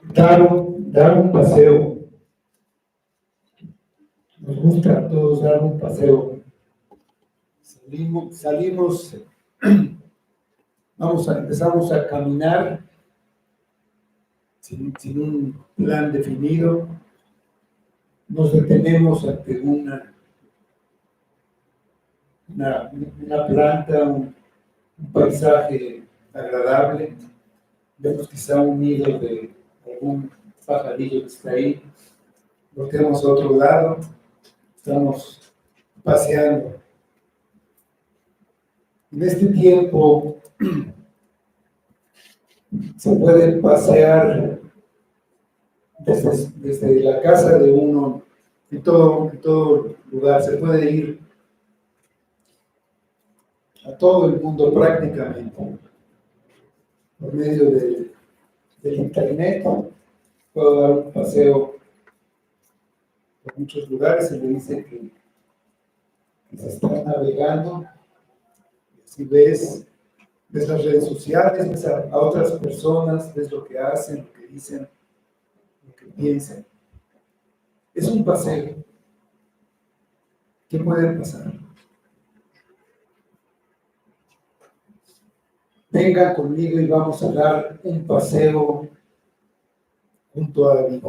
Dar un paseo. Nos gusta a todos dar un paseo. Salimos, empezamos a caminar sin un plan definido. Nos detenemos ante una planta, un paisaje agradable. Vemos quizá un nido de algún pajarillo que está ahí. Volteamos a otro lado, estamos paseando. En este tiempo se puede pasear desde la casa de uno, en todo lugar. Se puede ir a todo el mundo prácticamente por medio del internet. Puedo dar un paseo por muchos lugares. Se me dice que se está navegando. Si ves las redes sociales, ves a otras personas, ves lo que hacen, lo que dicen, lo que piensan. Es un paseo. ¿Qué puede pasar? Venga conmigo y vamos a dar un paseo junto a David.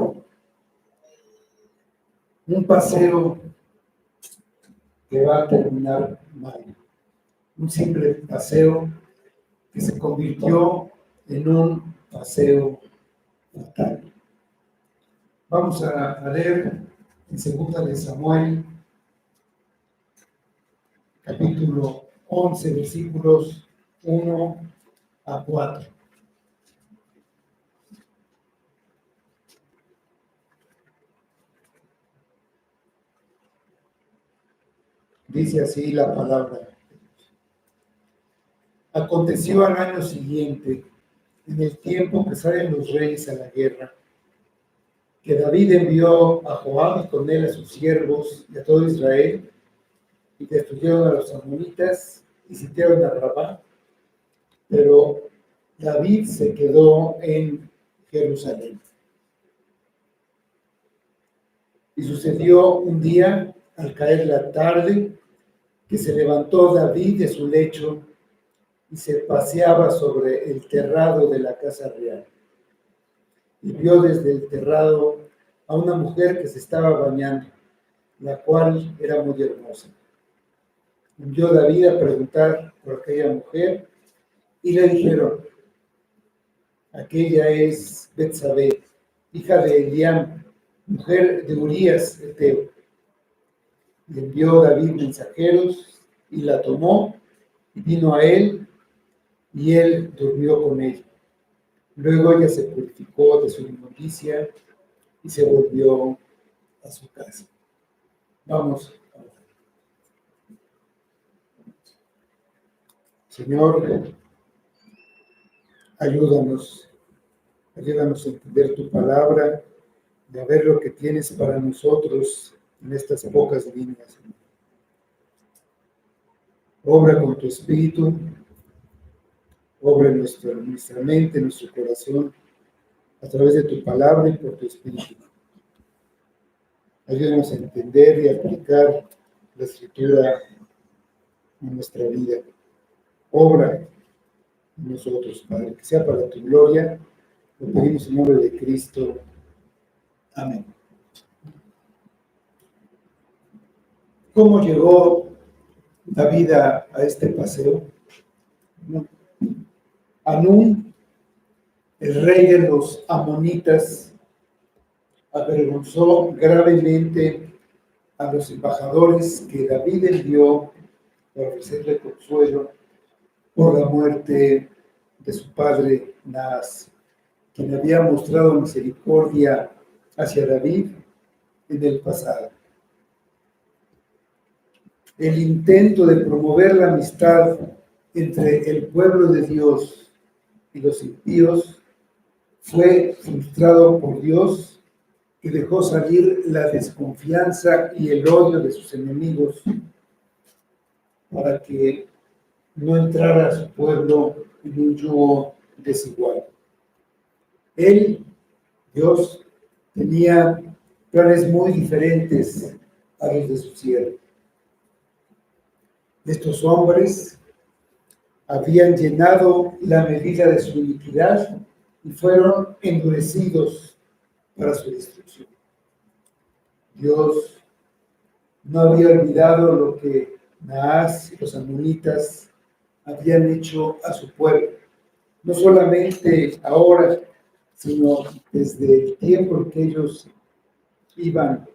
Un paseo que va a terminar mal. Un simple paseo que se convirtió en un paseo fatal. Vamos a leer en 2 de Samuel, capítulo 11, versículos 1 a 4. Dice así la palabra. Aconteció al año siguiente, en el tiempo que salen los reyes a la guerra, que David envió a Joab y con él a sus siervos y a todo Israel, y destruyeron a los amonitas y sitiaron a Rabá, pero David se quedó en Jerusalén. Y sucedió un día, al caer la tarde, que se levantó David de su lecho y se paseaba sobre el terrado de la casa real. Y vio desde el terrado a una mujer que se estaba bañando, la cual era muy hermosa. Envió David a preguntar por aquella mujer y le dijeron: aquella es Betsabé, hija de Eliam, mujer de Urías Eteo. Y envió David mensajeros y la tomó y vino a él y él durmió con ella. Luego ella se purificó de su inmundicia y se volvió a su casa. Vamos a ver. Señor, ayúdanos a entender tu palabra, de ver lo que tienes para nosotros en estas pocas líneas. Obra con tu espíritu, obra en nuestra mente, en nuestro corazón, a través de tu palabra y por tu espíritu. Ayúdanos a entender y aplicar la escritura en nuestra vida. Obra en nosotros, Padre, que sea para tu gloria. Lo pedimos en nombre de Cristo. Amén. ¿Cómo llegó David a este paseo? Anún, el rey de los amonitas, avergonzó gravemente a los embajadores que David envió para ofrecerle consuelo por la muerte de su padre Naas, quien había mostrado misericordia hacia David en el pasado. El intento de promover la amistad entre el pueblo de Dios y los impíos fue frustrado por Dios, y dejó salir la desconfianza y el odio de sus enemigos para que no entrara su pueblo en un yugo desigual. Él Dios tenía planes muy diferentes a los de su siervo. Estos hombres habían llenado la medida de su iniquidad y fueron endurecidos para su destrucción. Dios no había olvidado lo que Naas y los amonitas habían hecho a su pueblo, no solamente ahora, sino desde el tiempo en que ellos iban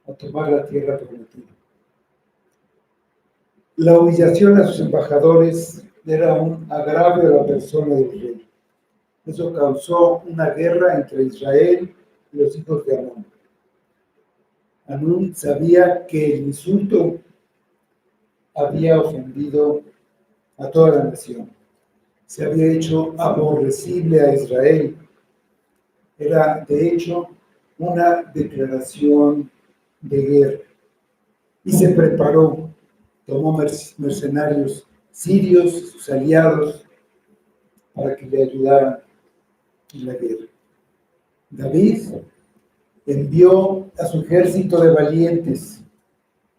a tomar la tierra prometida. La humillación a sus embajadores era un agravio a la persona del rey. Eso causó una guerra entre Israel y los hijos de Amón. Anún sabía que el insulto había ofendido a toda la nación. Se había hecho aborrecible a Israel. Era, de hecho, una declaración de guerra. Y se preparó, tomó mercenarios sirios, sus aliados, para que le ayudaran en la guerra. David envió a su ejército de valientes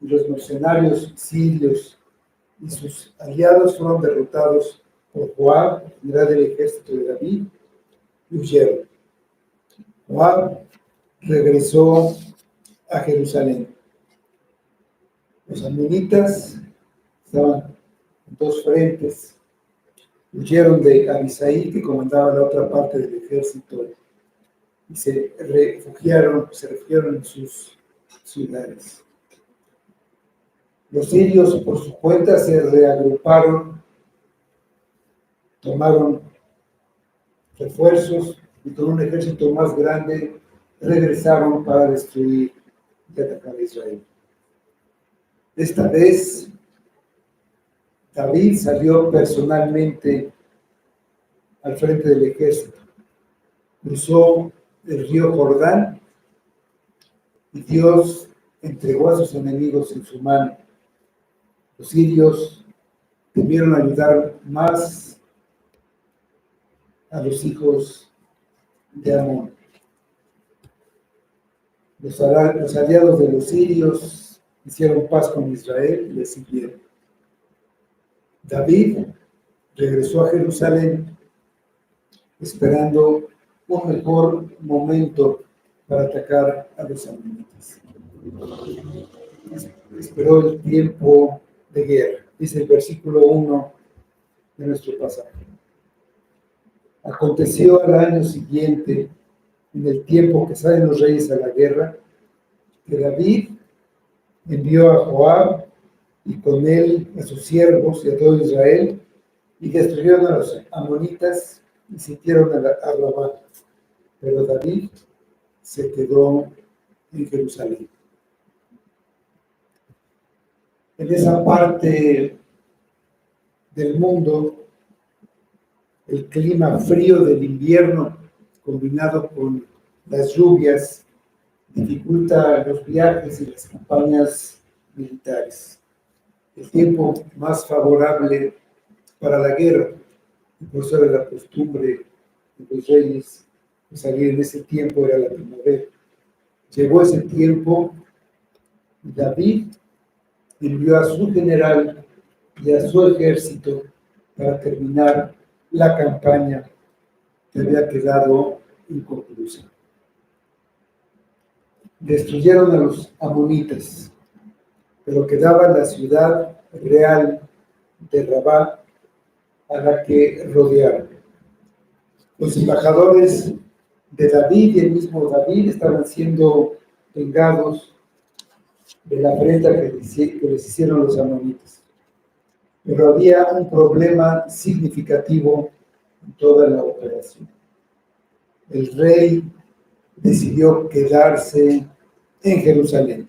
y los mercenarios sirios y sus aliados fueron derrotados por Joab, general del ejército de David, y huyeron. Joab regresó a Jerusalén. Los amonitas estaban en dos frentes. Huyeron de Abisai, que comandaba la otra parte del ejército, y se refugiaron en sus ciudades. Los sirios, por su cuenta, se reagruparon, tomaron refuerzos y con un ejército más grande regresaron para destruir y atacar a Israel. Esta vez, David salió personalmente al frente del ejército, cruzó el río Jordán y Dios entregó a sus enemigos en su mano. Los sirios temieron ayudar más a los hijos de Amón. Los aliados de los sirios hicieron paz con Israel y les siguieron. David regresó a Jerusalén esperando un mejor momento para atacar a los amonitas. Esperó el tiempo de guerra, dice el versículo 1 de nuestro pasaje. Aconteció al año siguiente, en el tiempo que salen los reyes a la guerra, que David envió a Joab y con él a sus siervos y a todo Israel, y destruyeron a los amonitas y sitiaron a Rabá. Pero David se quedó en Jerusalén. En esa parte del mundo, el clima frío del invierno, combinado con las lluvias, dificulta los viajes y las campañas militares. El tiempo más favorable para la guerra, y por eso era la costumbre de los reyes de salir en ese tiempo, era la primavera. Llegó ese tiempo y David envió a su general y a su ejército para terminar la campaña que había quedado inconclusa. Destruyeron a los amonitas, pero quedaba la ciudad real de Rabá, a la que rodearon. Los embajadores de David y el mismo David estaban siendo vengados de la afrenta que les hicieron los amonitas. Pero había un problema significativo en toda la operación. El rey decidió quedarse en Jerusalén.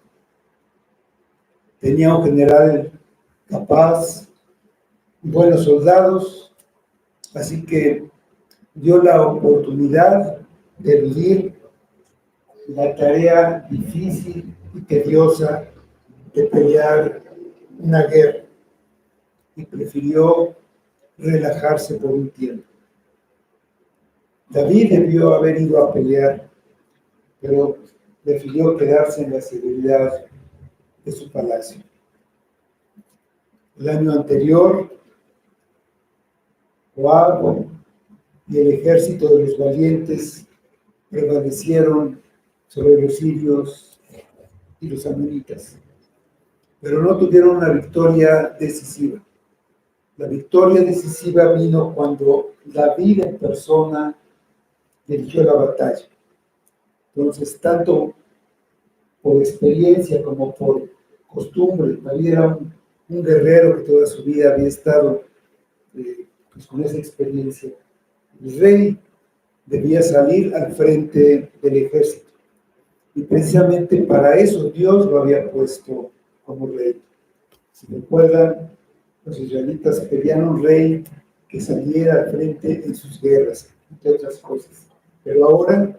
Tenía un general capaz, buenos soldados, así que dio la oportunidad de eludir la tarea difícil y tediosa de pelear una guerra y prefirió relajarse por un tiempo. David debió haber ido a pelear, pero prefirió quedarse en la seguridad de su palacio. El año anterior, Joab y el ejército de los valientes prevalecieron sobre los sirios y los amonitas, pero no tuvieron una victoria decisiva. La victoria decisiva vino cuando David en persona dirigió la batalla. Entonces, tanto por experiencia como por costumbre, David era un guerrero que toda su vida había estado pues, con esa experiencia. El rey debía salir al frente del ejército. Y precisamente para eso Dios lo había puesto como rey. Si recuerdan, los israelitas pedían un rey que saliera al frente en sus guerras, entre otras cosas. Pero ahora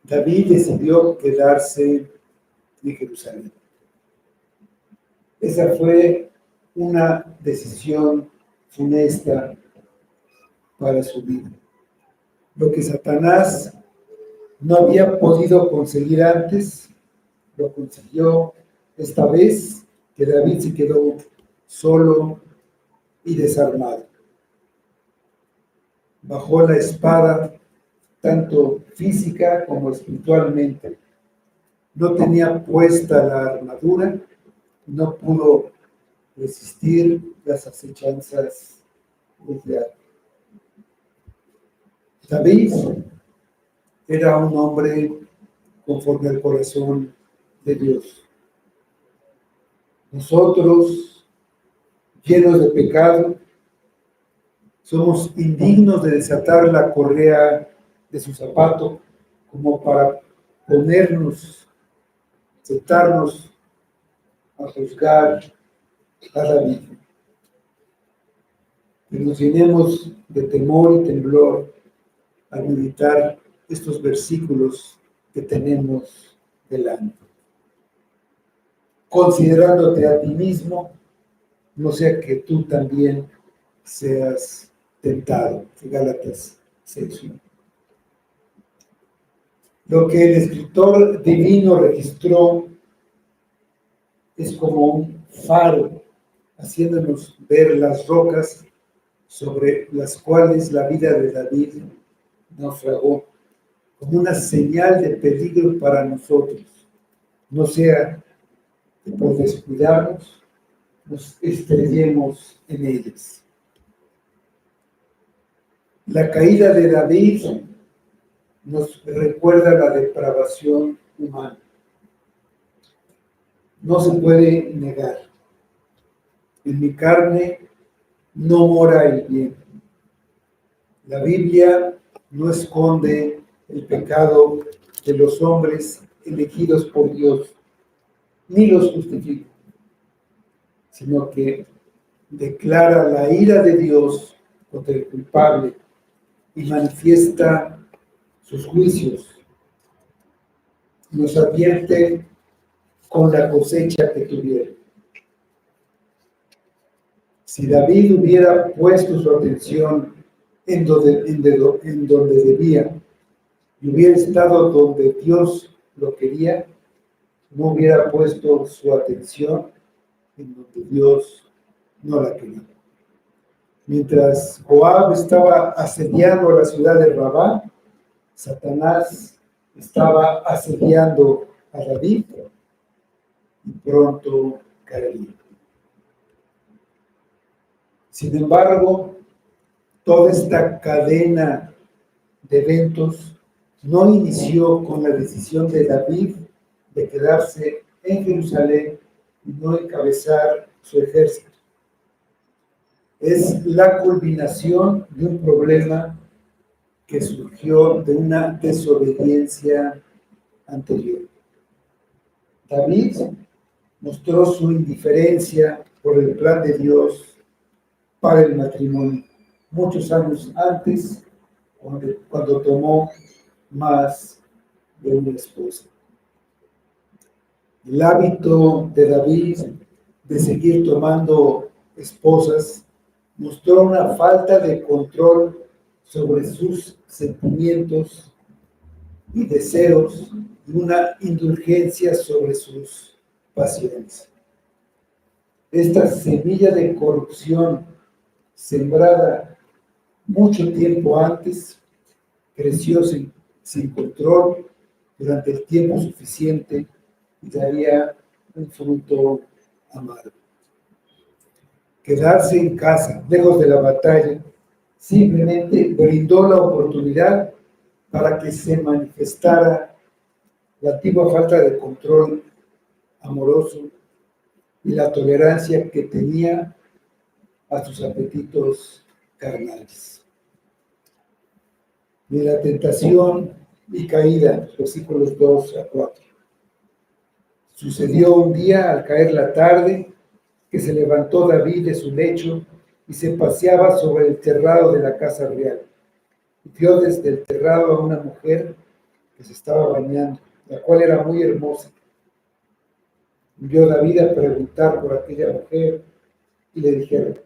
David decidió quedarse en Jerusalén. Esa fue una decisión funesta para su vida. Lo que Satanás no había podido conseguir antes, lo consiguió esta vez, que David se quedó solo y desarmado. Bajó la espada, tanto física como espiritualmente. No tenía puesta la armadura, no pudo resistir las acechanzas del diablo. David era un hombre conforme al corazón de Dios. Nosotros, llenos de pecado, somos indignos de desatar la correa de su zapato como para ponernos, sentarnos a juzgar a David. Que nos llenemos de temor y temblor al meditar estos versículos que tenemos delante. Considerándote a ti mismo, no sea que tú también seas tentado. Gálatas 6:1. Lo que el escritor divino registró es como un faro, haciéndonos ver las rocas sobre las cuales la vida de David naufragó, como una señal de peligro para nosotros. No sea que por descuidarnos nos estrellemos en ellas. La caída de David nos recuerda la depravación humana. No se puede negar. En mi carne no mora el bien. La Biblia no esconde el pecado de los hombres elegidos por Dios, ni los justifica, sino que declara la ira de Dios contra el culpable y manifiesta sus juicios. Nos advierte con la cosecha que tuvieron. Si David hubiera puesto su atención en donde debía y hubiera estado donde Dios lo quería, no hubiera puesto su atención en donde Dios no la quería. Mientras Joab estaba asediando la ciudad de Rabá, Satanás estaba asediando a David y pronto caería. Sin embargo, toda esta cadena de eventos no inició con la decisión de David de quedarse en Jerusalén y no encabezar su ejército. Es la culminación de un problema que surgió de una desobediencia anterior. David mostró su indiferencia por el plan de Dios para el matrimonio muchos años antes, cuando tomó más de una esposa. El hábito de David de seguir tomando esposas mostró una falta de control sobre sus sentimientos y deseos y una indulgencia sobre sus pasiones. Esta semilla de corrupción sembrada mucho tiempo antes creció sin control durante el tiempo suficiente y daría un fruto amargo. Quedarse en casa, lejos de la batalla, simplemente brindó la oportunidad para que se manifestara la antigua falta de control amoroso y la tolerancia que tenía a sus apetitos carnales. De la tentación y caída, versículos 2 a 4. Sucedió un día, al caer la tarde, que se levantó David de su lecho y se paseaba sobre el terrado de la casa real. Y vio desde el terrado a una mujer que se estaba bañando, la cual era muy hermosa. Envió David a preguntar por aquella mujer y le dijeron: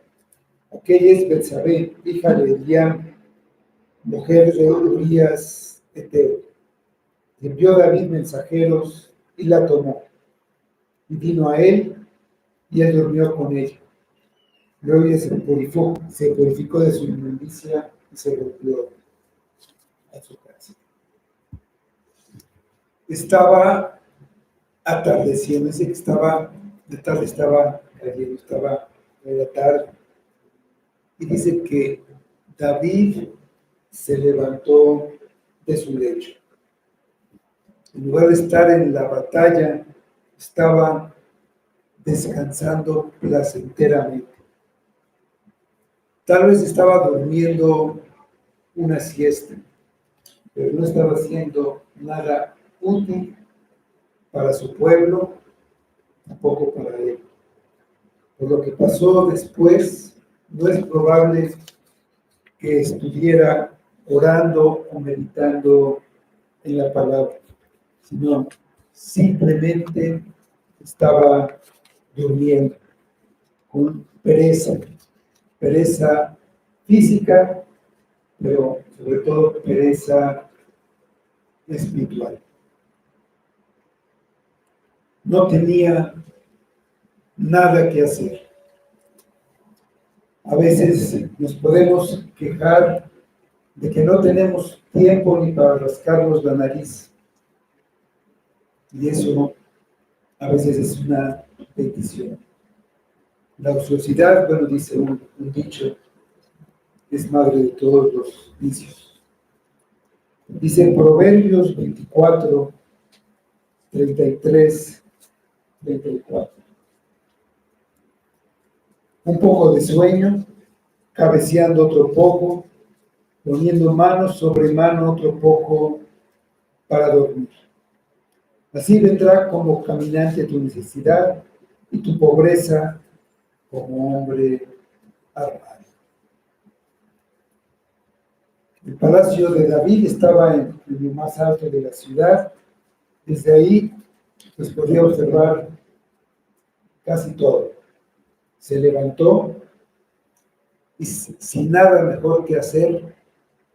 aquella es Betsabé, hija de Eliam, mujer de Urías Heteo. Envió David mensajeros y la tomó. Y vino a él, y él durmió con ella. Luego ella se purificó de su inmundicia y se volvió a su casa. Estaba atardeciendo, dice que de tarde estaba cayendo, estaba en la tarde. Y dice que David se levantó de su lecho. En lugar de estar en la batalla, estaba descansando placenteramente. Tal vez estaba durmiendo una siesta, pero no estaba haciendo nada útil para su pueblo, tampoco para él. Por lo que pasó después, no es probable que estuviera orando o meditando en la palabra, sino simplemente estaba durmiendo con pereza física, pero sobre todo pereza espiritual. No tenía nada que hacer. A veces nos podemos quejar de que no tenemos tiempo ni para rascarnos la nariz. Y eso a veces es una petición. La ociosidad, bueno, dice un dicho, es madre de todos los vicios. Dice en Proverbios 24, 33, 34. Un poco de sueño, cabeceando otro poco, poniendo mano sobre mano otro poco para dormir. Así vendrá como caminante tu necesidad y tu pobreza como hombre armado. El palacio de David estaba en lo más alto de la ciudad. Desde ahí, pues podía observar casi todo. Se levantó y sin nada mejor que hacer,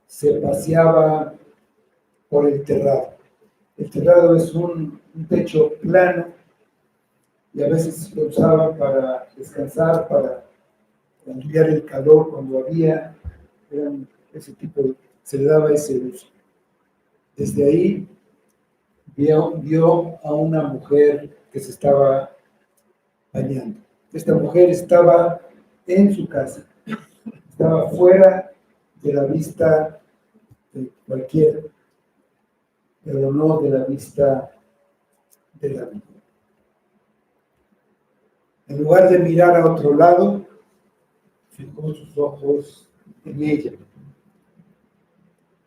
se paseaba por el terrado. El terrado es un techo plano y a veces lo usaban para descansar, para aliviar el calor cuando había, ese tipo, se le daba ese uso. Desde ahí vio a una mujer que se estaba bañando. Esta mujer estaba en su casa, estaba fuera de la vista de cualquiera, pero no de la vista de David. En lugar de mirar a otro lado, fijó sus ojos en ella.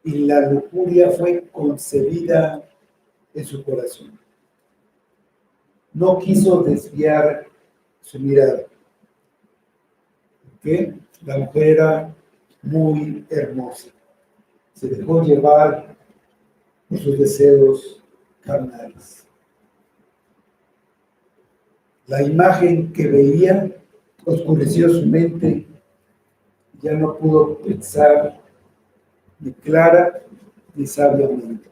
Y la lujuria fue concebida en su corazón. No quiso desviar su mirada. Porque la mujer era muy hermosa. Se dejó llevar por sus deseos carnales. La imagen que veía oscureció su mente. Ya no pudo pensar ni clara ni sabiamente.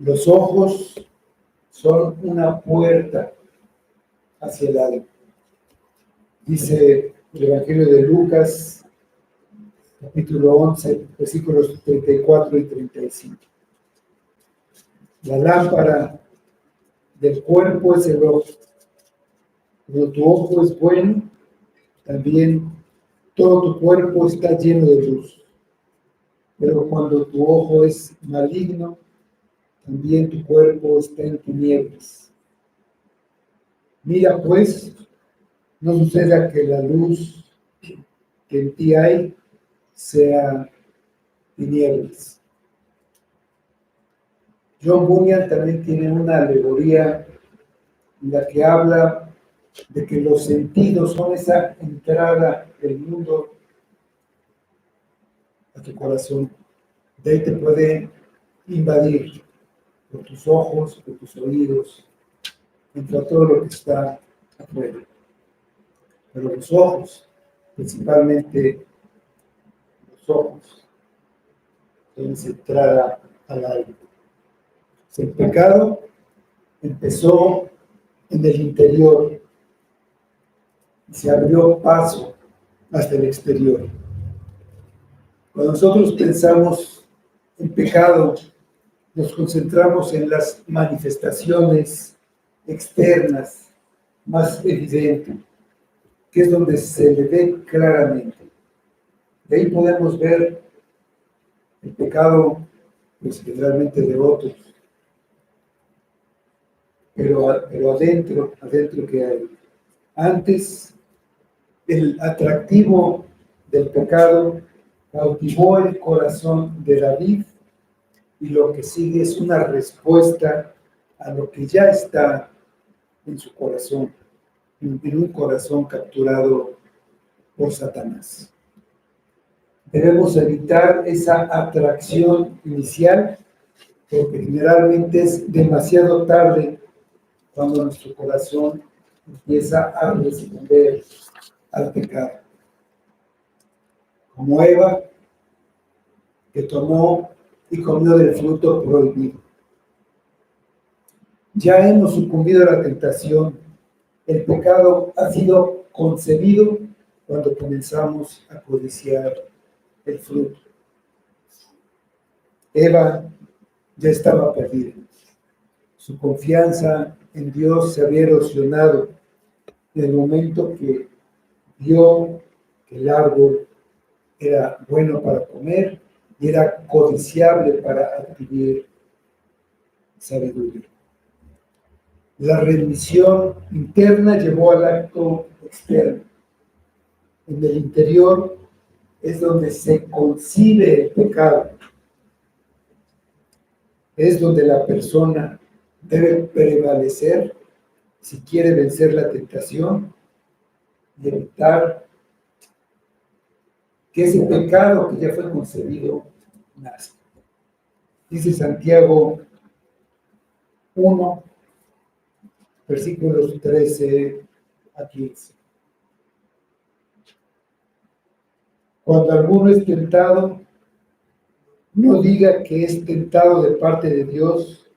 Los ojos son una puerta hacia el alma. Dice el Evangelio de Lucas, capítulo 11, versículos 34 y 35. La lámpara del cuerpo es el ojo. Cuando tu ojo es bueno, también todo tu cuerpo está lleno de luz. Pero cuando tu ojo es maligno, también tu cuerpo está en tinieblas. Mira pues, no suceda que la luz que en ti hay sea tinieblas. John Bunyan también tiene una alegoría en la que habla de que los sentidos son esa entrada del mundo a tu corazón. De ahí te puede invadir por tus ojos, por tus oídos, entre todo lo que está afuera. Pero los ojos, principalmente los ojos, son esa entrada al alma. El pecado empezó en el interior y se abrió paso hasta el exterior. Cuando nosotros pensamos en pecado, nos concentramos en las manifestaciones externas más evidentes, que es donde se le ve claramente. De ahí podemos ver el pecado, pues generalmente de otros, pero adentro que hay. Antes, el atractivo del pecado cautivó el corazón de David y lo que sigue es una respuesta a lo que ya está en su corazón, en un corazón capturado por Satanás. Debemos evitar esa atracción inicial porque generalmente es demasiado tarde cuando nuestro corazón empieza a responder al pecado. Como Eva, que tomó y comió del fruto prohibido. Ya hemos sucumbido a la tentación. El pecado ha sido concebido cuando comenzamos a codiciar el fruto. Eva ya estaba perdida. Su confianza en Dios se había erosionado en el momento que vio que el árbol era bueno para comer y era codiciable para adquirir sabiduría. La remisión interna llevó al acto externo. En el interior es donde se concibe el pecado. Es donde la persona debe prevalecer si quiere vencer la tentación y evitar que ese pecado que ya fue concebido nazca. Dice Santiago 1, versículos 13 a 15. Cuando alguno es tentado, no diga que es tentado de parte de Dios,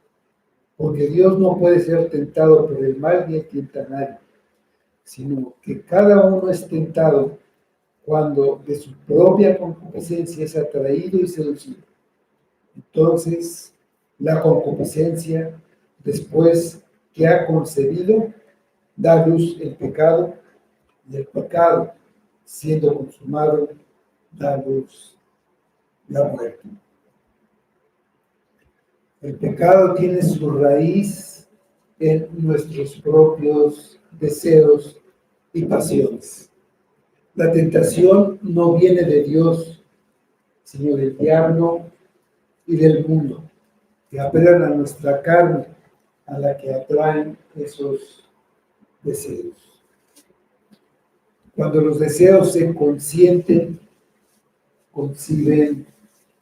porque Dios no puede ser tentado por el mal ni tienta a nadie, sino que cada uno es tentado cuando de su propia concupiscencia es atraído y seducido. Entonces, la concupiscencia, después que ha concebido, da luz el pecado, y el pecado, siendo consumado, da luz la muerte. El pecado tiene su raíz en nuestros propios deseos y pasiones. La tentación no viene de Dios, sino del diablo y del mundo, que apelan a nuestra carne, a la que atraen esos deseos. Cuando los deseos se consienten, conciben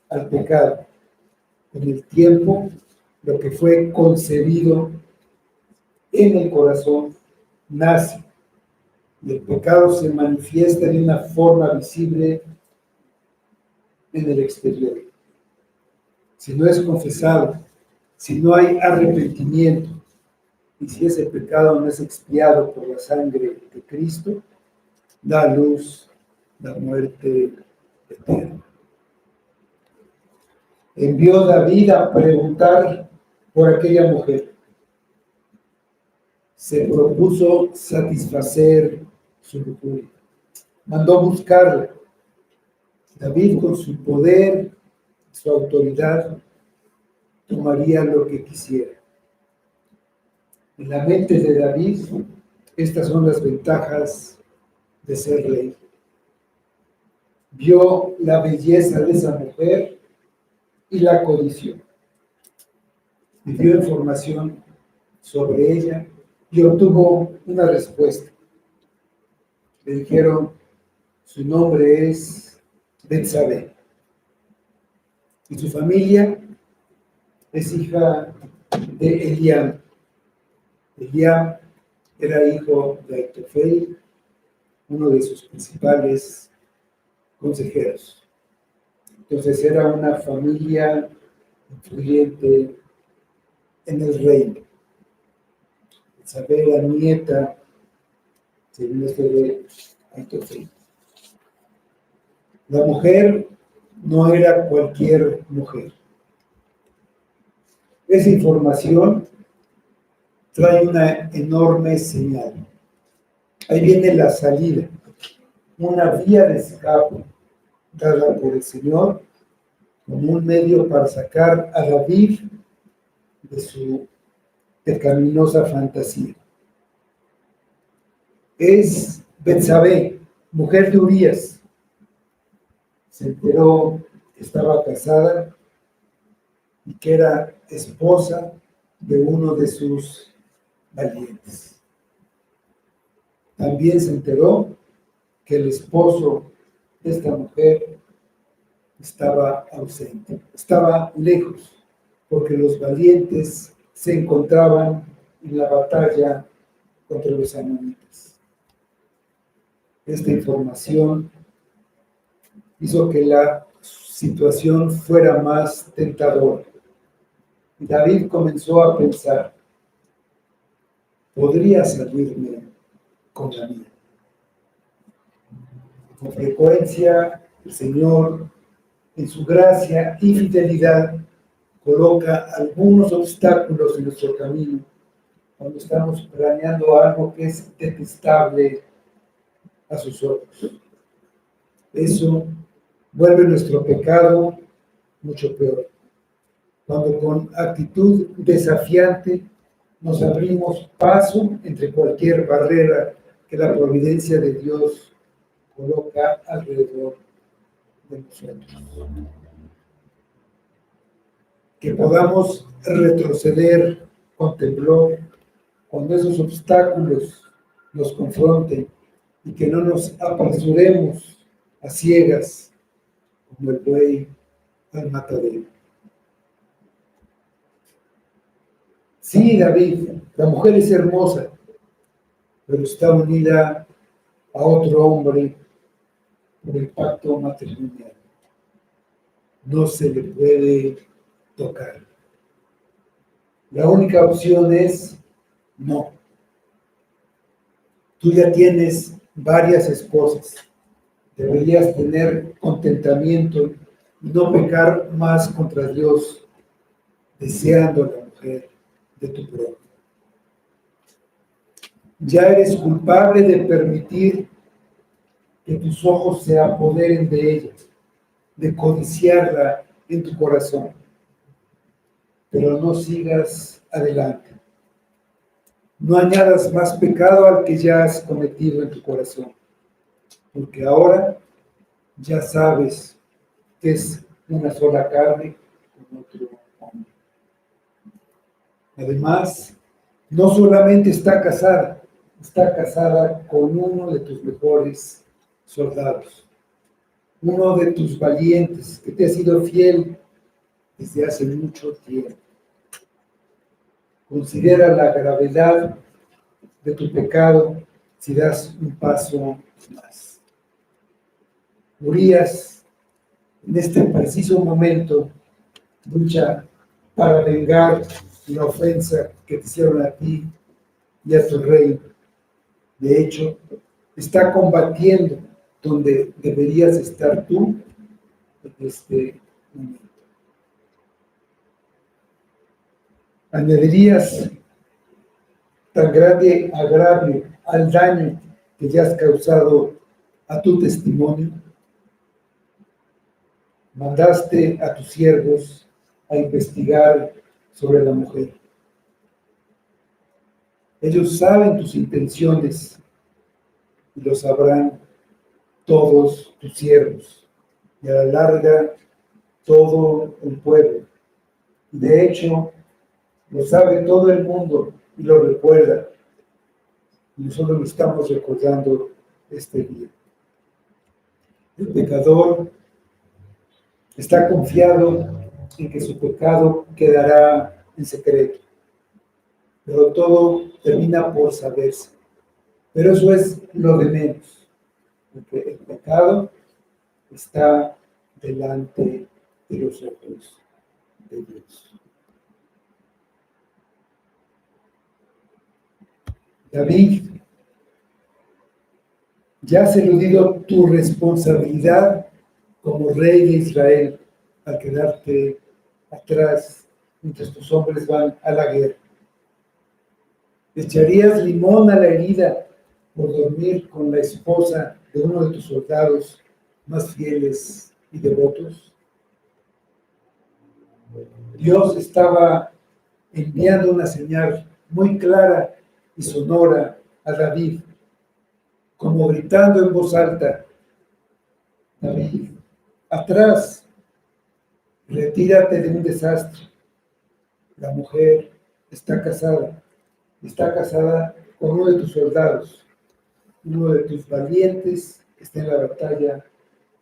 al pecado. En el tiempo, lo que fue concebido en el corazón nace, y el pecado se manifiesta de una forma visible en el exterior. Si no es confesado, si no hay arrepentimiento y si ese pecado no es expiado por la sangre de Cristo, da a luz la muerte eterna. Envió David a preguntar por aquella mujer. Se propuso satisfacer su lujuria. Mandó buscarla. David, con su poder, su autoridad, tomaría lo que quisiera. En la mente de David, estas son las ventajas de ser rey. Vio la belleza de esa mujer y la codició. Pidió información sobre ella y obtuvo una respuesta. Le dijeron, su nombre es Betsabé. Y su familia es hija de Eliam. Eliam era hijo de Aitofel, uno de sus principales consejeros. Entonces era una familia influyente en el reino. Betsabé era nieta, según esto, de Aitofel. La mujer no era cualquier mujer. Esa información trae una enorme señal. Ahí viene la salida, una vía de escape dada por el Señor como un medio para sacar a David de su pecaminosa fantasía. Es Betsabé, mujer de Urías. Se enteró que estaba casada y que era esposa de uno de sus valientes. También se enteró que el esposo de esta mujer estaba ausente, estaba lejos, porque los valientes se encontraban en la batalla contra los amonitas. Esta información hizo que la situación fuera más tentadora. Y David comenzó a pensar, podría salirme con la mía. Con frecuencia, el Señor, en su gracia y fidelidad, coloca algunos obstáculos en nuestro camino cuando estamos planeando algo que es detestable a sus ojos. Eso vuelve nuestro pecado mucho peor. Cuando con actitud desafiante nos abrimos paso entre cualquier barrera que la providencia de Dios coloca alrededor de nosotros. Que podamos retroceder con temblor cuando esos obstáculos nos confronten y que no nos apresuremos a ciegas como el buey al matadero. Sí, David, la mujer es hermosa, pero está unida a otro hombre por el pacto matrimonial. No se le puede tocar. La única opción es no. Tú ya tienes varias esposas. Deberías tener contentamiento y no pecar más contra Dios, deseando a la mujer de tu prójimo. Ya eres culpable de permitir que tus ojos se apoderen de ella, de codiciarla en tu corazón. Pero no sigas adelante. No añadas más pecado al que ya has cometido en tu corazón, porque ahora ya sabes que es una sola carne con otro hombre. Además, no solamente está casada con uno de tus mejores soldados, uno de tus valientes que te ha sido fiel desde hace mucho tiempo. Considera la gravedad de tu pecado si das un paso más. Urías, en este preciso momento, lucha para vengar la ofensa que te hicieron a ti y a tu rey. De hecho, está combatiendo donde deberías estar tú en este momento. ¿Añadirías tan grande agravio al daño que ya has causado a tu testimonio? Mandaste a tus siervos a investigar sobre la mujer. Ellos saben tus intenciones y lo sabrán todos tus siervos y a la larga todo el pueblo. De hecho, lo sabe todo el mundo y lo recuerda. Y nosotros lo estamos recordando este día. El pecador está confiado en que su pecado quedará en secreto, pero todo termina por saberse. Pero eso es lo de menos, porque el pecado está delante de los ojos de Dios. David, ya has eludido tu responsabilidad como rey de Israel al quedarte atrás mientras tus hombres van a la guerra. ¿Echarías limón a la herida por dormir con la esposa de uno de tus soldados más fieles y devotos? Dios estaba enviando una señal muy clara y sonora a David, como gritando en voz alta: David, atrás, retírate de un desastre. La mujer está casada con uno de tus soldados, uno de tus valientes que está en la batalla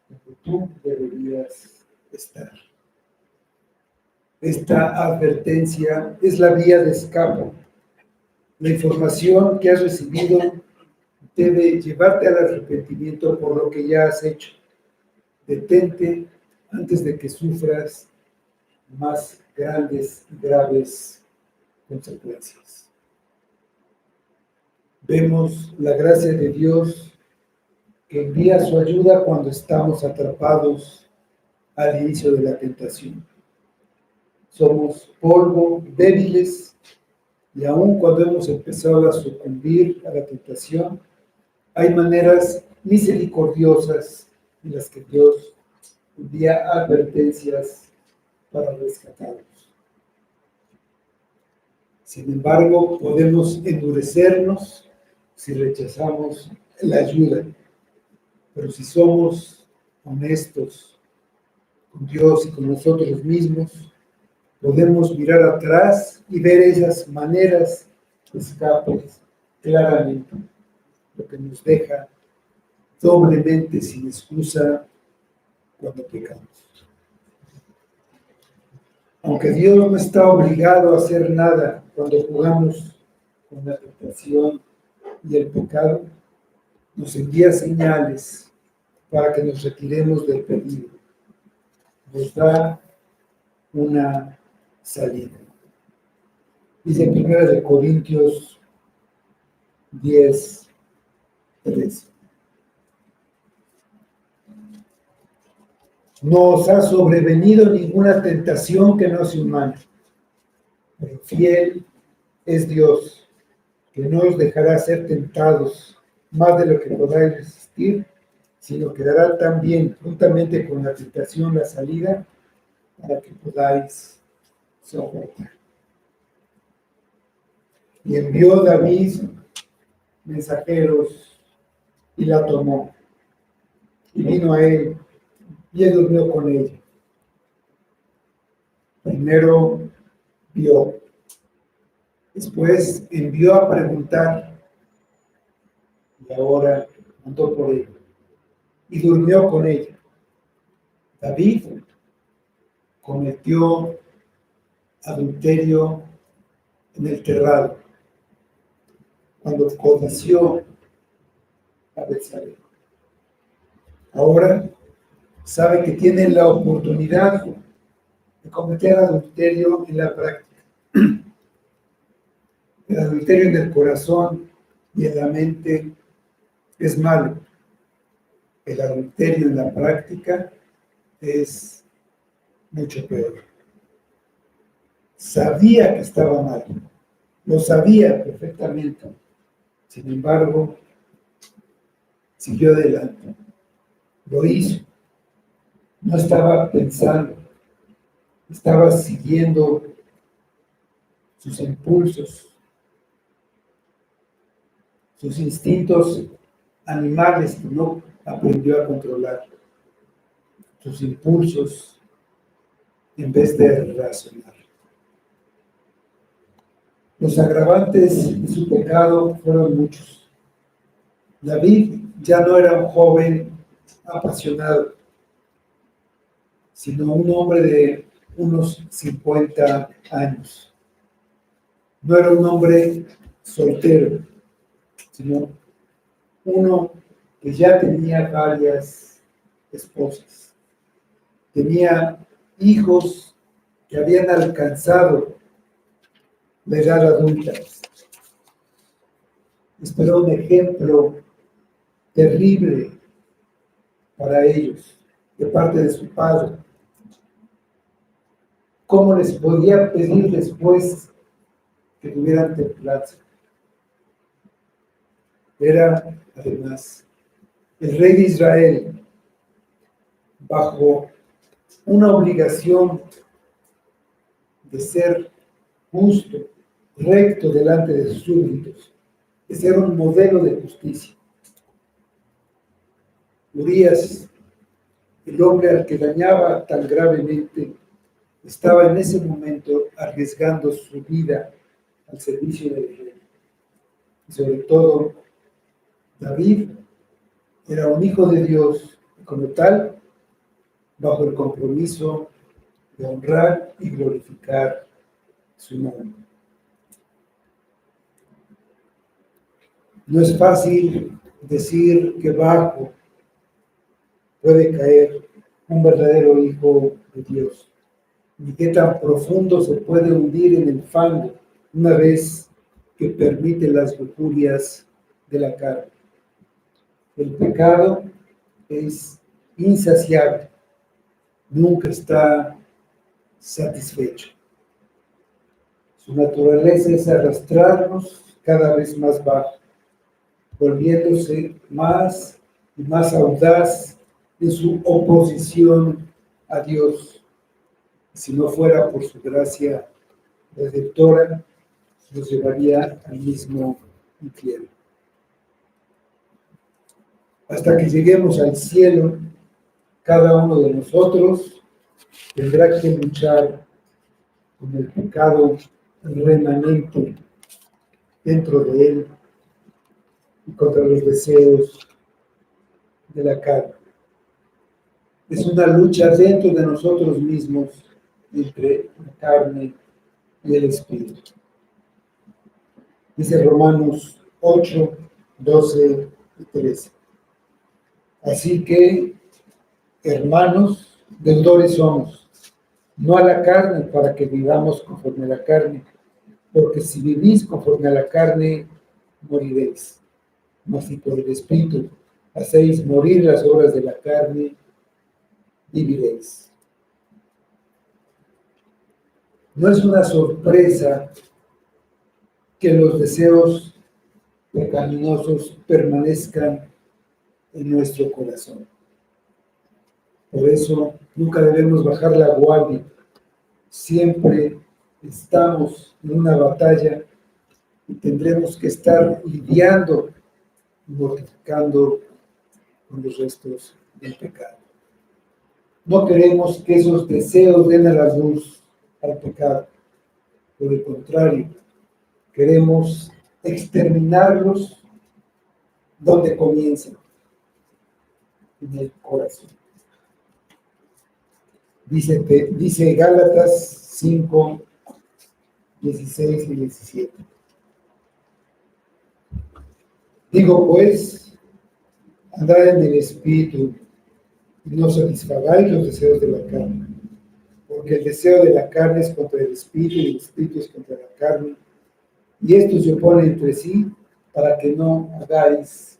donde tú deberías estar. Esta advertencia es la vía de escape. La información que has recibido debe llevarte al arrepentimiento por lo que ya has hecho. Detente antes de que sufras más grandes y graves consecuencias. Vemos la gracia de Dios que envía su ayuda cuando estamos atrapados al inicio de la tentación. Somos polvo, débiles, y aun cuando hemos empezado a sucumbir a la tentación, hay maneras misericordiosas en las que Dios envía advertencias para rescatarnos. Sin embargo, podemos endurecernos si rechazamos la ayuda, pero si somos honestos con Dios y con nosotros mismos, podemos mirar atrás y ver esas maneras de escape claramente, lo que nos deja doblemente sin excusa cuando pecamos. Aunque Dios no está obligado a hacer nada cuando jugamos con la tentación y el pecado, nos envía señales para que nos retiremos del peligro. Nos da una salida. Dice en 1 Corintios 10:13. No os ha sobrevenido ninguna tentación que no sea humana, pero fiel es Dios, que no os dejará ser tentados más de lo que podáis resistir, sino que dará también, juntamente con la tentación, la salida para que podáis soportar. Y envió David mensajeros y la tomó. Y vino a él y él durmió con ella. Primero vio, después envió a preguntar y ahora mandó por ella. Y durmió con ella. David cometió adulterio en el terrado cuando codició a Betsabé. Ahora sabe que tiene la oportunidad de cometer adulterio en la práctica. El adulterio en el corazón y en la mente es malo. El adulterio en la práctica es mucho peor. Sabía que estaba mal, lo sabía perfectamente. Sin embargo, siguió adelante, lo hizo. No estaba pensando, estaba siguiendo sus impulsos, sus instintos animales que no aprendió a controlar, sus impulsos en vez de razonar. Los agravantes de su pecado fueron muchos. David ya no era un joven apasionado, sino un hombre de unos 50 años. No era un hombre soltero, sino uno que ya tenía varias esposas. Tenía hijos que habían alcanzado la edad adulta. Esto era un ejemplo terrible para ellos, de parte de su padre. ¿Cómo les podía pedir después que tuvieran templanza? Era, además, el rey de Israel, bajo una obligación de ser justo, recto delante de sus súbditos, de ser un modelo de justicia. Urías, el hombre al que dañaba tan gravemente, estaba en ese momento arriesgando su vida al servicio del rey. Y sobre todo, David era un hijo de Dios y como tal, bajo el compromiso de honrar y glorificar su nombre. No es fácil decir que bajo puede caer un verdadero hijo de Dios, ni qué tan profundo se puede hundir en el fango una vez que permite las lujurias de la carne. El pecado es insaciable, nunca está satisfecho. Su naturaleza es arrastrarnos cada vez más bajo, volviéndose más y más audaz en su oposición a Dios. Si no fuera por su gracia redentora, nos llevaría al mismo infierno. Hasta que lleguemos al cielo, cada uno de nosotros tendrá que luchar con el pecado remanente dentro de él y contra los deseos de la carne. Es una lucha dentro de nosotros mismos entre la carne y el espíritu. Dice Romanos 8, 12 y 13. Así que, hermanos, deudores somos, no a la carne para que vivamos conforme a la carne, porque si vivís conforme a la carne, moriréis. Mas si por el Espíritu hacéis morir las obras de la carne, viviréis. No es una sorpresa que los deseos pecaminosos permanezcan en nuestro corazón. Por eso nunca debemos bajar la guardia. Siempre estamos en una batalla y tendremos que estar lidiando y mortificando con los restos del pecado. No queremos que esos deseos den a la luz al pecado. Por el contrario, queremos exterminarlos donde comiencen, en el corazón. Dice Gálatas 5, 16 y 17. Digo pues, andad en el Espíritu y no satisfagáis los deseos de la carne, porque el deseo de la carne es contra el espíritu y el espíritu es contra la carne, y estos se oponen entre sí para que no hagáis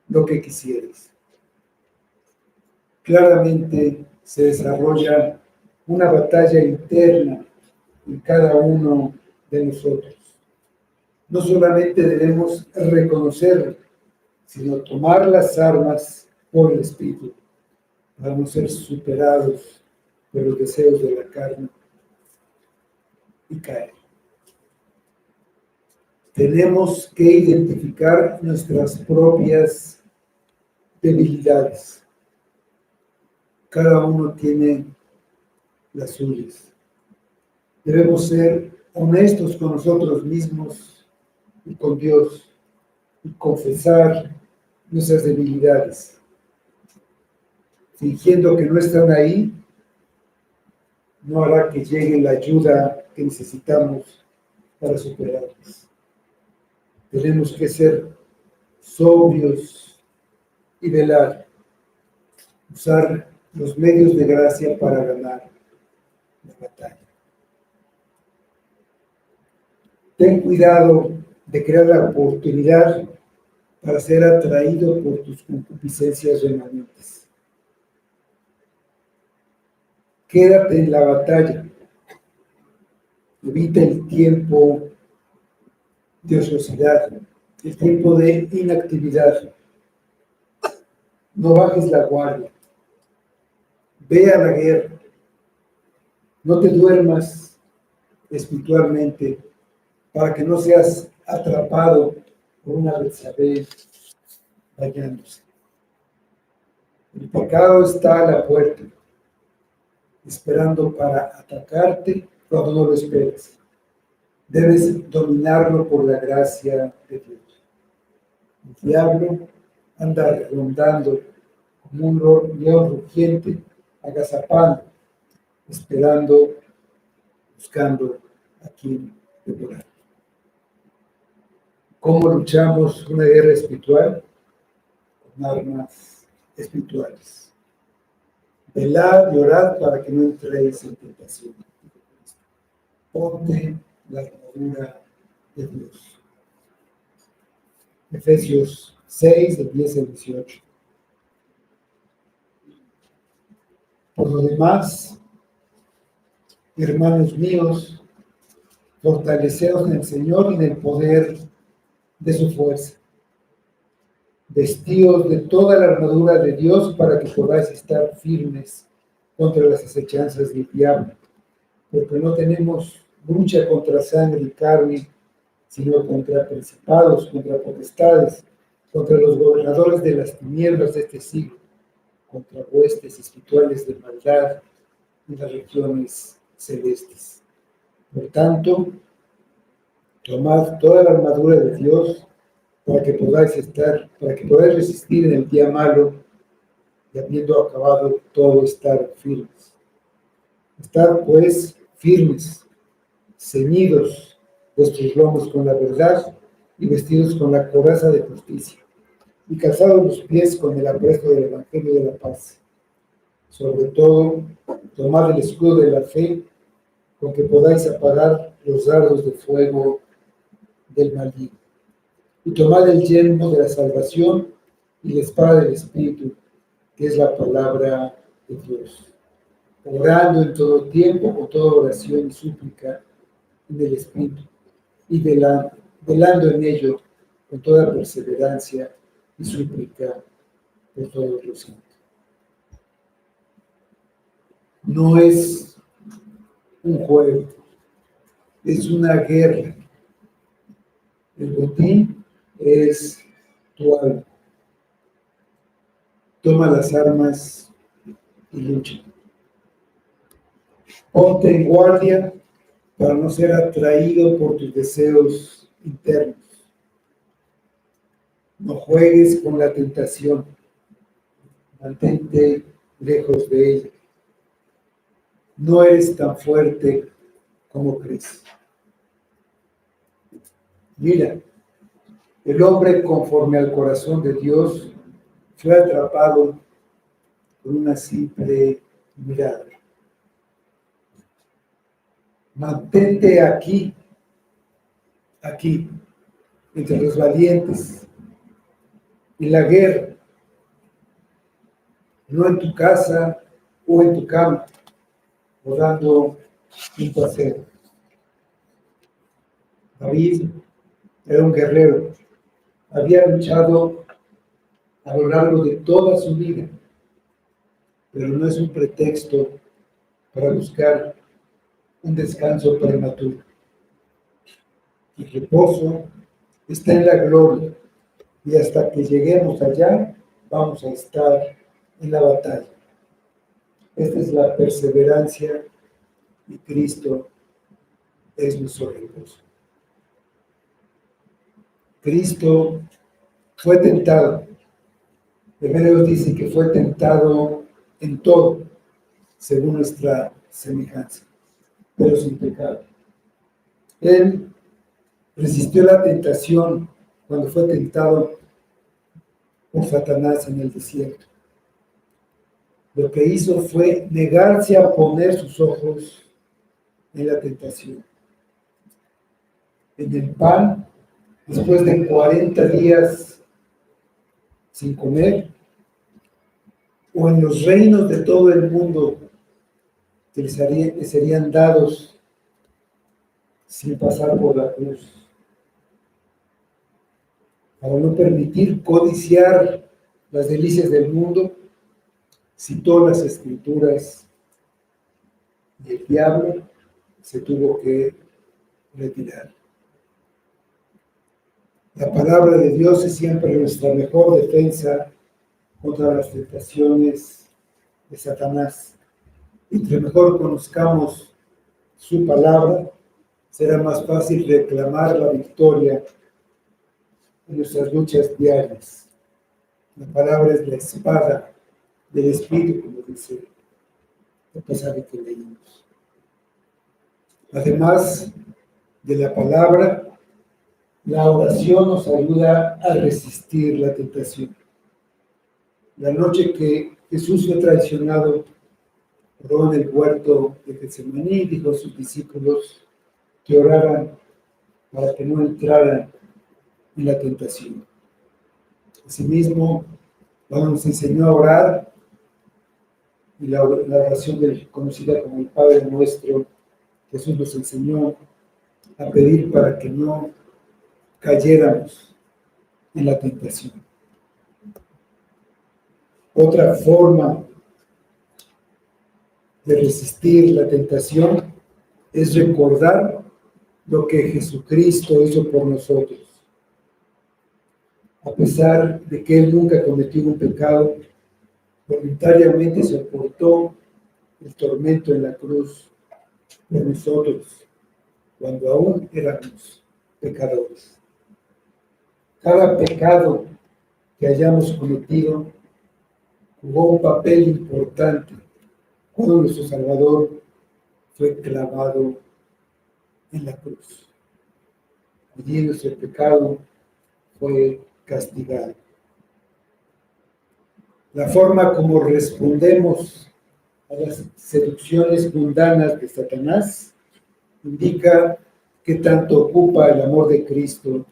lo que quisierais. Claramente se desarrolla una batalla interna en cada uno de nosotros. No solamente debemos reconocerlo, sino tomar las armas por el Espíritu para no ser superados por los deseos de la carne y caer. Tenemos que identificar nuestras propias debilidades. Cada uno tiene las suyas. Debemos ser honestos con nosotros mismos y con Dios y confesar nuestras debilidades. Fingiendo que no están ahí, no hará que llegue la ayuda que necesitamos para superarlas. Tenemos que ser sobrios y velar, usar los medios de gracia para ganar la batalla. Ten cuidado de crear la oportunidad para ser atraído por tus concupiscencias remanentes. Quédate en la batalla. Evita el tiempo de ociosidad, el tiempo de inactividad. No bajes la guardia. Ve a la guerra. No te duermas espiritualmente para que no seas atrapado por una Betsabé dañándose. El pecado está a la puerta, esperando para atacarte cuando no lo esperes. Debes dominarlo por la gracia de Dios. El diablo anda rondando como un león rugiente, agazapando, esperando, buscando a quien devorar. ¿Cómo luchamos una guerra espiritual? Con armas espirituales. Velad y orad para que no entréis en tentación. Ponte la armadura de Dios. Efesios 6, del 10 al 18. Por lo demás, hermanos míos, fortaleceos en el Señor y en el poder de su fuerza. Vestíos de toda la armadura de Dios para que podáis estar firmes contra las acechanzas del diablo, porque no tenemos lucha contra sangre y carne, sino contra principados, contra potestades, contra los gobernadores de las tinieblas de este siglo, contra huestes espirituales de maldad en las regiones celestes. Por tanto, tomad toda la armadura de Dios para que podáis resistir en el día malo y habiendo acabado todo estar firmes. Estad pues firmes, ceñidos vuestros lomos con la verdad y vestidos con la coraza de justicia y calzados los pies con el apresto del evangelio de la paz. Sobre todo, tomad el escudo de la fe con que podáis apagar los dardos de fuego del maligno. Y tomad el yelmo de la salvación y la espada del Espíritu, que es la palabra de Dios. Orando en todo tiempo, con toda oración y súplica en el Espíritu, y velando en ello con toda perseverancia y súplica por todos los santos. No es un juego, es una guerra. El botín es tu alma. Toma las armas y lucha. Ponte en guardia para no ser atraído por tus deseos internos. No juegues con la tentación. Mantente lejos de ella. No eres tan fuerte como crees. Mira, el hombre conforme al corazón de Dios fue atrapado por una simple mirada. Mantente aquí, entre los valientes, en la guerra, no en tu casa o en tu cama, o dando un paseo. David era un guerrero, había luchado a lo largo de toda su vida, pero no es un pretexto para buscar un descanso prematuro. El reposo está en la gloria y hasta que lleguemos allá vamos a estar en la batalla. Esta es la perseverancia y Cristo es nuestro reposo. Cristo fue tentado. Hebreos dice que fue tentado en todo, según nuestra semejanza, pero sin pecado. Él resistió la tentación cuando fue tentado por Satanás en el desierto. Lo que hizo fue negarse a poner sus ojos en la tentación. En el pan, después de 40 días sin comer, o en los reinos de todo el mundo que les serían dados sin pasar por la cruz, para no permitir codiciar las delicias del mundo, citó las escrituras y el diablo se tuvo que retirar. La palabra de Dios es siempre nuestra mejor defensa contra las tentaciones de Satanás. Entre mejor conozcamos su palabra, será más fácil reclamar la victoria en nuestras luchas diarias. La palabra es la espada del Espíritu, como dice el pasaje que leímos. Además de la palabra, la oración nos ayuda a resistir la tentación. La noche que Jesús fue traicionado, oró en el huerto de Getsemaní y dijo a sus discípulos que oraran para que no entraran en la tentación. Asimismo, nos enseñó a orar y la oración conocida como el Padre Nuestro, Jesús nos enseñó a pedir para que no cayéramos en la tentación. Otra forma de resistir la tentación es recordar lo que Jesucristo hizo por nosotros. A pesar de que Él nunca cometió un pecado, voluntariamente soportó el tormento en la cruz por nosotros, cuando aún éramos pecadores. Cada pecado que hayamos cometido jugó un papel importante cuando nuestro Salvador fue clavado en la cruz. Allí nuestro pecado fue castigado. La forma como respondemos a las seducciones mundanas de Satanás indica qué tanto ocupa el amor de Cristo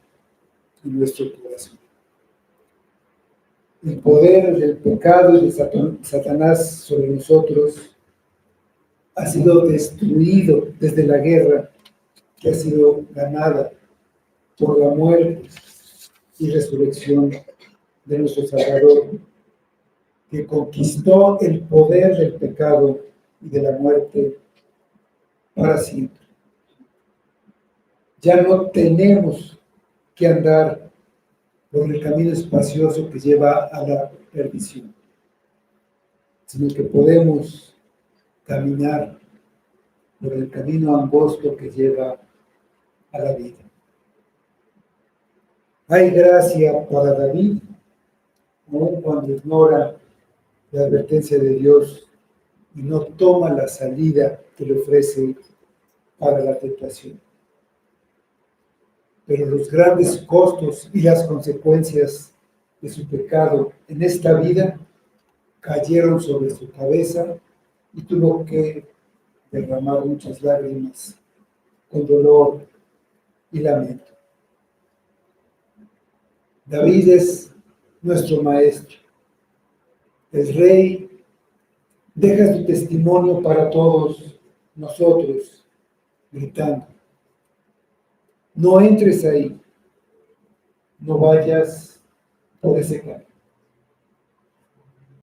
en nuestro corazón. El poder del pecado y de Satanás sobre nosotros ha sido destruido desde la guerra que ha sido ganada por la muerte y resurrección de nuestro Salvador, que conquistó el poder del pecado y de la muerte para siempre. Ya no tenemos que andar por el camino espacioso que lleva a la perdición, sino que podemos caminar por el camino angosto que lleva a la vida. Hay gracia para David, aun cuando ignora la advertencia de Dios y no toma la salida que le ofrece para la tentación. Pero los grandes costos y las consecuencias de su pecado en esta vida cayeron sobre su cabeza y tuvo que derramar muchas lágrimas con dolor y lamento. David es nuestro maestro, es rey, deja su testimonio para todos nosotros, gritando: no entres ahí, no vayas por ese camino.